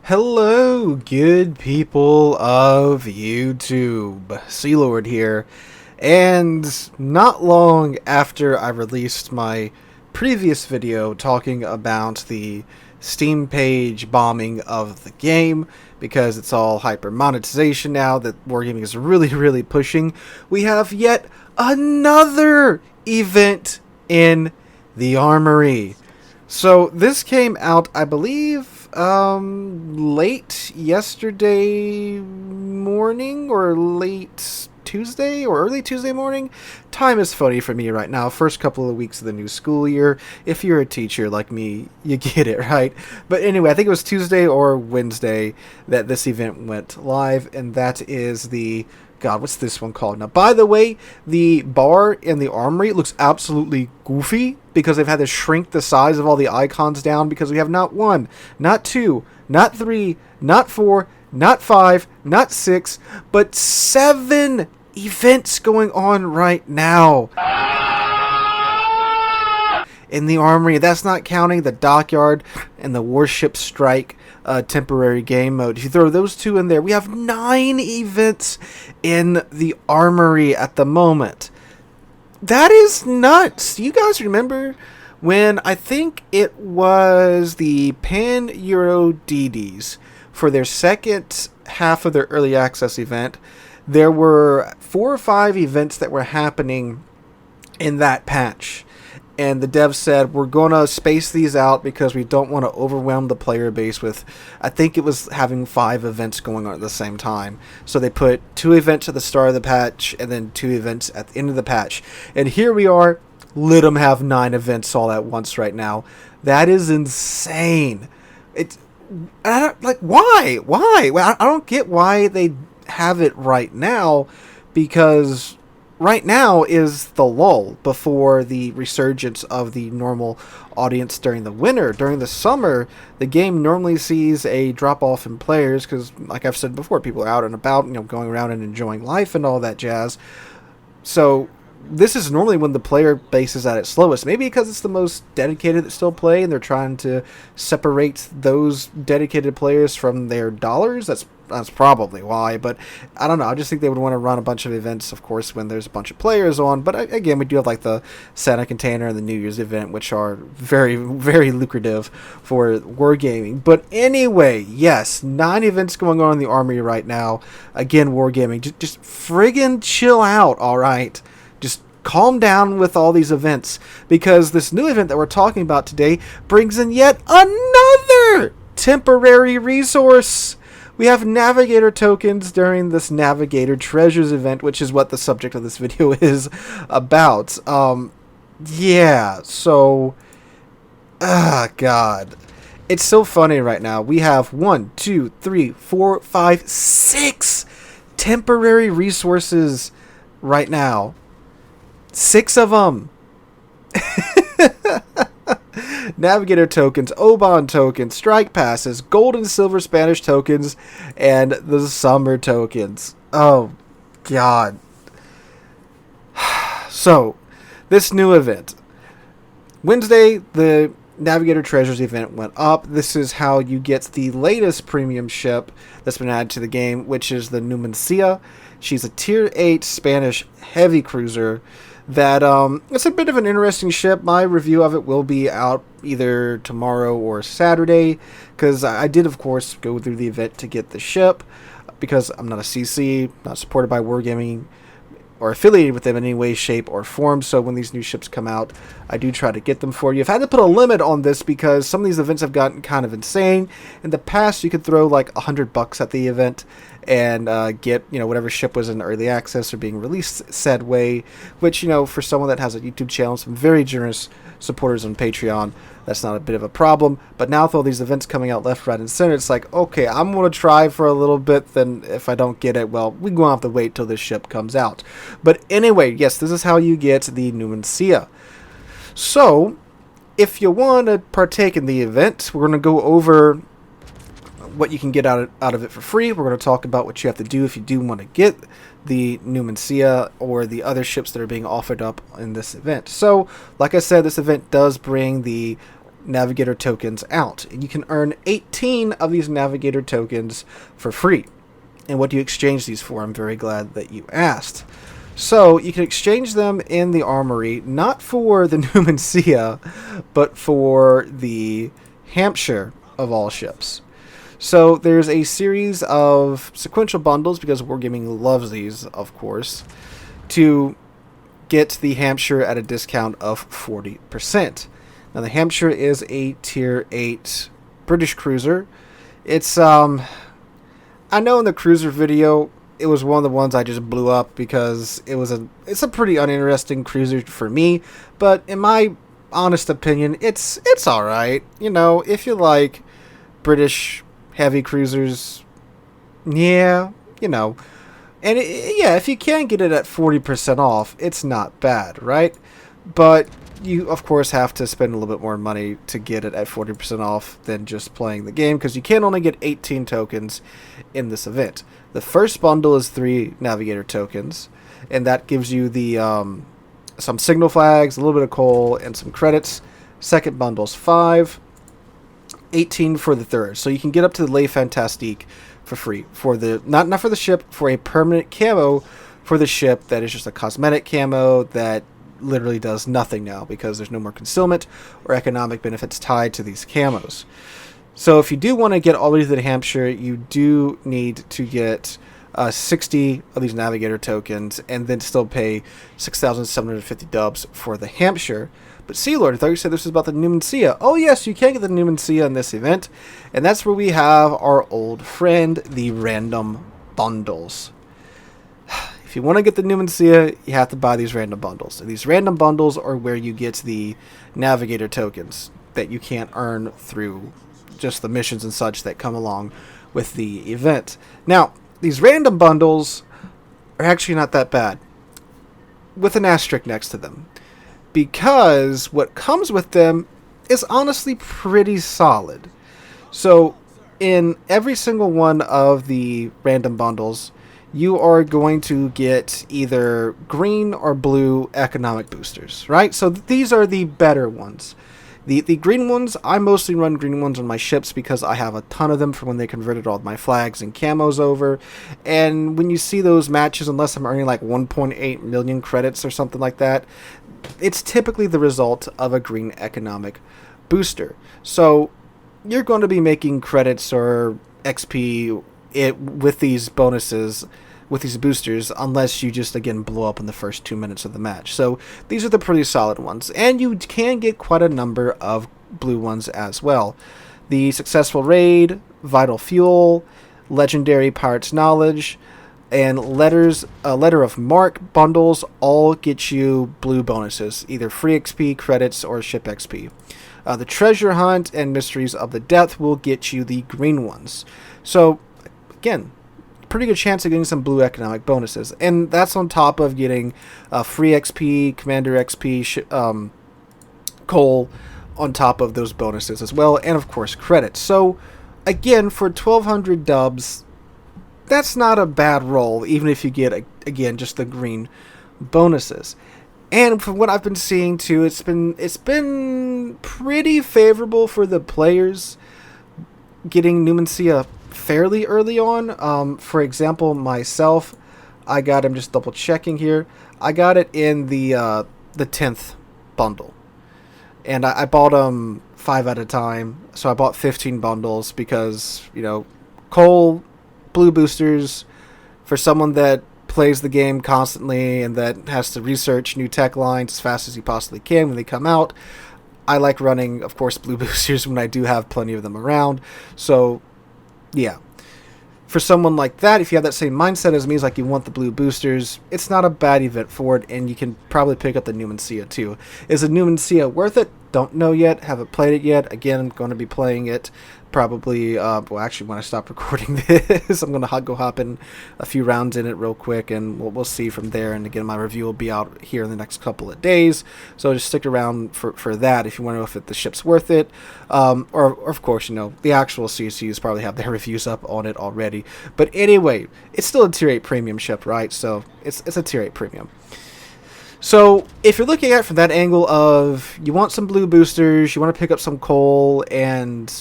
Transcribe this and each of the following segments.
Hello, good people of YouTube. Sealord here, and not long after I released my previous video talking about the Steam page bombing of the game, because it's all hyper monetization now that Wargaming is really pushing, we have yet another event in the armory. So this came out, I believe, late yesterday morning or late Tuesday or early Tuesday morning. Time is funny for me right now. First couple of weeks of the new school year. If you're a teacher like me, you get it, right? But anyway, I think it was Tuesday or Wednesday that this event went live, and that is the God, what's this one called? Now, by the way, the bar in the armory looks absolutely goofy because they've had to shrink the size of all the icons down because we have not one, not two, not three, not four, not five, not six, but 7 events going on right now in the armory. That's not counting the dockyard and the warship strike temporary game mode. If you throw those two in there, we have 9 events in the armory at the moment. That is nuts. You guys remember when I think it was the Pan Euro DDs for their second half of their early access event? There were 4 or 5 events that were happening in that patch. And the devs said, we're going to space these out because we don't want to overwhelm the player base with, I think it was having 5 events going on at the same time. So they put 2 events at the start of the patch and then 2 events at the end of the patch. And here we are, let them have 9 events all at once right now. That is insane. Why? Why? Well, I don't get why they have it right now, because right now is the lull before the resurgence of the normal audience during the winter. During the summer, the game normally sees a drop-off in players because, like I've said before, people are out and about, going around and enjoying life and all that jazz. So this is normally when the player base is at its slowest. Maybe because it's the most dedicated that still play, and they're trying to separate those dedicated players from their dollars. That's probably why, but I don't know. I just think they would want to run a bunch of events, of course, when there's a bunch of players on. But again, we do have like the Santa Container and the New Year's event, which are very lucrative for wargaming. But anyway, yes, 9 events going on in the armory right now. Again, wargaming, just friggin' chill out, all right? Just calm down with all these events, because this new event that we're talking about today brings in yet another temporary resource. We have Navigator tokens during this Navigator Treasures event, which is what the subject of this video is about. Yeah, so, God. It's so funny right now. We have 1, 2, 3, 4, 5, 6 temporary resources right now. 6 of them. Navigator tokens, Oban tokens, strike passes, gold and silver Spanish tokens, and the summer tokens. Oh, God. So, this new event. Wednesday, the Navigator Treasures event went up. This is how you get the latest premium ship that's been added to the game, which is the Numancia. She's a tier 8 Spanish heavy cruiser that it's a bit of an interesting ship. My review of it will be out either tomorrow or Saturday, because I did, of course, go through the event to get the ship, because I'm not a CC, not supported by Wargaming or affiliated with them in any way, shape, or form. So when these new ships come out, I do try to get them for you. I've had to put a limit on this because some of these events have gotten kind of insane. In the past, you could throw like $100 at the event and get, whatever ship was in early access or being released said way, which, for someone that has a YouTube channel, some very generous supporters on Patreon, that's not a bit of a problem. But now with all these events coming out left, right, and center, it's like, okay, I'm going to try for a little bit, then if I don't get it, well, we're going to have to wait till this ship comes out. But anyway, yes, this is how you get the Numancia. So, if you want to partake in the event, we're going to go over what you can get out of it for free. We're going to talk about what you have to do if you do want to get the Numancia or the other ships that are being offered up in this event. So, like I said, this event does bring the Navigator tokens out. And you can earn 18 of these Navigator tokens for free. And what do you exchange these for? I'm very glad that you asked. So you can exchange them in the armory, not for the Numancia, but for the Hampshire of all ships. So there's a series of sequential bundles, because Wargaming loves these, of course, to get the Hampshire at a discount of 40%. Now the Hampshire is a tier 8 British cruiser. It's I know in the cruiser video it was one of the ones I just blew up because it's a pretty uninteresting cruiser for me, but in my honest opinion, it's all right. You know, if you like British heavy cruisers, yeah, you know. And yeah, if you can get it at 40% off, it's not bad, right? But you, of course, have to spend a little bit more money to get it at 40% off than just playing the game, because you can only get 18 tokens in this event. The first bundle is 3 Navigator tokens, and that gives you the some signal flags, a little bit of coal, and some credits. Second bundle's 5, 18 for the third. So you can get up to the Le Fantastique for free for the not for the ship, for a permanent camo for the ship that is just a cosmetic camo that literally does nothing now because there's no more concealment or economic benefits tied to these camos. So if you do want to get all the way to the Hampshire, you do need to get 60 of these Navigator tokens and then still pay 6,750 dubs for the Hampshire. But Sealord, I thought you said this was about the Numancia. Oh yes, you can get the Numancia in this event, and that's where we have our old friend, the random bundles. If you want to get the Numancia, you have to buy these random bundles. And these random bundles are where you get the Navigator tokens that you can't earn through just the missions and such that come along with the event. Now, these random bundles are actually not that bad, with an asterisk next to them, because what comes with them is honestly pretty solid. So in every single one of the random bundles, you are going to get either green or blue economic boosters, right? So these are the better ones. The green ones, I mostly run green ones on my ships because I have a ton of them from when they converted all of my flags and camos over. And when you see those matches, unless I'm earning like 1.8 million credits or something like that, it's typically the result of a green economic booster. So you're going to be making credits or XP with these bonuses, with these boosters, unless you just again blow up in the first 2 minutes of the match. So these are the pretty solid ones, and you can get quite a number of blue ones as well. The Successful Raid, Vital Fuel, Legendary Pirate's Knowledge, and Letter of Mark bundles all get you blue bonuses, either free XP, credits, or ship XP. The Treasure Hunt and Mysteries of the Depth will get you the green ones. So again, pretty good chance of getting some blue economic bonuses, and that's on top of getting free XP, Commander XP, coal on top of those bonuses as well, and of course credits. So again, for 1,200 dubs, that's not a bad roll, even if you get again just the green bonuses. And from what I've been seeing too, it's been pretty favorable for the players getting Numancia fairly early on. For example, myself, I got, I'm just double checking here, I got it in the 10th bundle, and I bought them 5 at a time, so I bought 15 bundles because, you know, coal, blue boosters, for someone that plays the game constantly and that has to research new tech lines as fast as he possibly can when they come out, I like running, of course, blue boosters when I do have plenty of them around. So yeah, for someone like that, if you have that same mindset as me, is like you want the blue boosters, it's not a bad event for it, and you can probably pick up the Numancia too. Is the Numancia worth it? Don't know yet, haven't played it yet. Again, I'm going to be playing it probably, well, actually, when I stop recording this, I'm going to go hop in a few rounds in it real quick, and we'll see from there. And again, my review will be out here in the next couple of days, so just stick around for that if you want to know if the ship's worth it. Or of course, you know, the actual CCs probably have their reviews up on it already. But anyway, it's still a tier 8 premium ship, right? So it's a tier 8 premium. So if you're looking at it from that angle of you want some blue boosters, you want to pick up some coal, and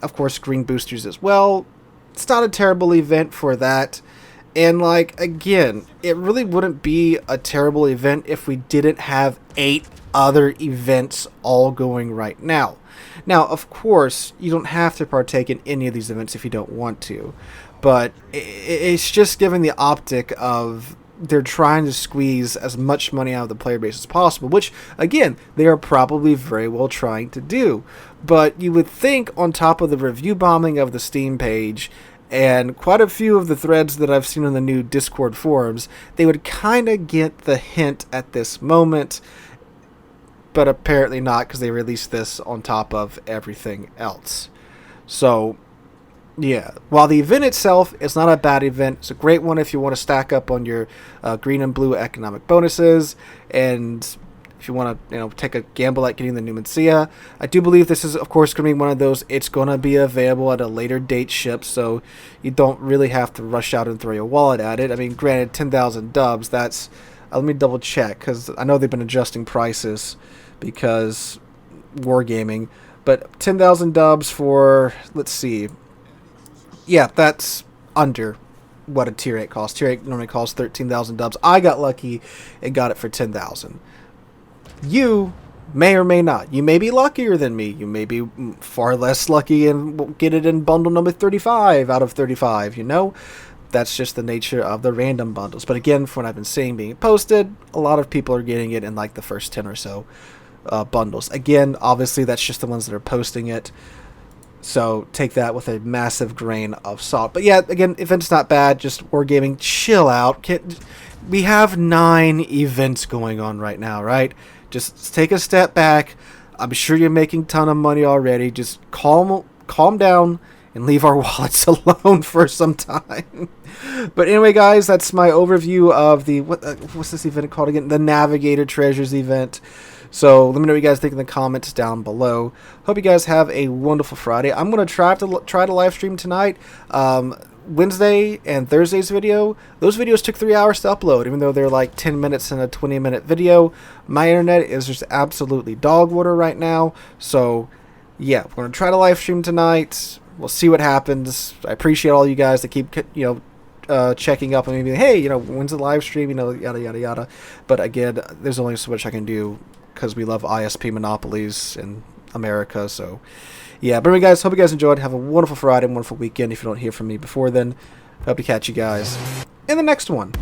of course green boosters as well, it's not a terrible event for that. And like, again, it really wouldn't be a terrible event if we didn't have 8 other events all going right now. Now, of course, you don't have to partake in any of these events if you don't want to, but it's just giving the optic of they're trying to squeeze as much money out of the player base as possible, which, again, they are probably very well trying to do. But you would think, on top of the review bombing of the Steam page, and quite a few of the threads that I've seen on the new Discord forums, they would kind of get the hint at this moment, but apparently not, because they released this on top of everything else. So, yeah, while the event itself is not a bad event, it's a great one if you want to stack up on your green and blue economic bonuses, and if you want to, take a gamble at getting the Numancia. I do believe this is, of course, going to be one of those, it's going to be available at a later date ship, so you don't really have to rush out and throw your wallet at it. I mean, granted, 10,000 dubs, that's, let me double check, because I know they've been adjusting prices because wargaming, but 10,000 dubs for, let's see, yeah, that's under what a tier 8 costs. Tier 8 normally costs 13,000 dubs. I got lucky and got it for 10,000. You may or may not. You may be luckier than me. You may be far less lucky and get it in bundle number 35 out of 35, That's just the nature of the random bundles. But again, from what I've been seeing being posted, a lot of people are getting it in like the first 10 or so bundles. Again, obviously that's just the ones that are posting it. So take that with a massive grain of salt. But yeah, again, event's not bad. Just wargaming, chill out. We have 9 events going on right now, right? Just take a step back. I'm sure you're making a ton of money already. Just calm down and leave our wallets alone for some time. But anyway, guys, that's my overview of the what's this event called again? The Navigator Treasures event. So let me know what you guys think in the comments down below. Hope you guys have a wonderful Friday. I'm going to try to live stream tonight. Wednesday and Thursday's video, those videos took 3 hours to upload, even though they're like 10 minutes in a 20-minute video. My internet is just absolutely dog water right now. So yeah, we're going to try to live stream tonight. We'll see what happens. I appreciate all you guys that keep, checking up on me. Hey, when's the live stream? Yada, yada, yada. But again, there's only so much I can do because we love ISP monopolies in America. So yeah, but anyway, guys, hope you guys enjoyed. Have a wonderful Friday, wonderful weekend. If you don't hear from me before then, hope to catch you guys in the next one.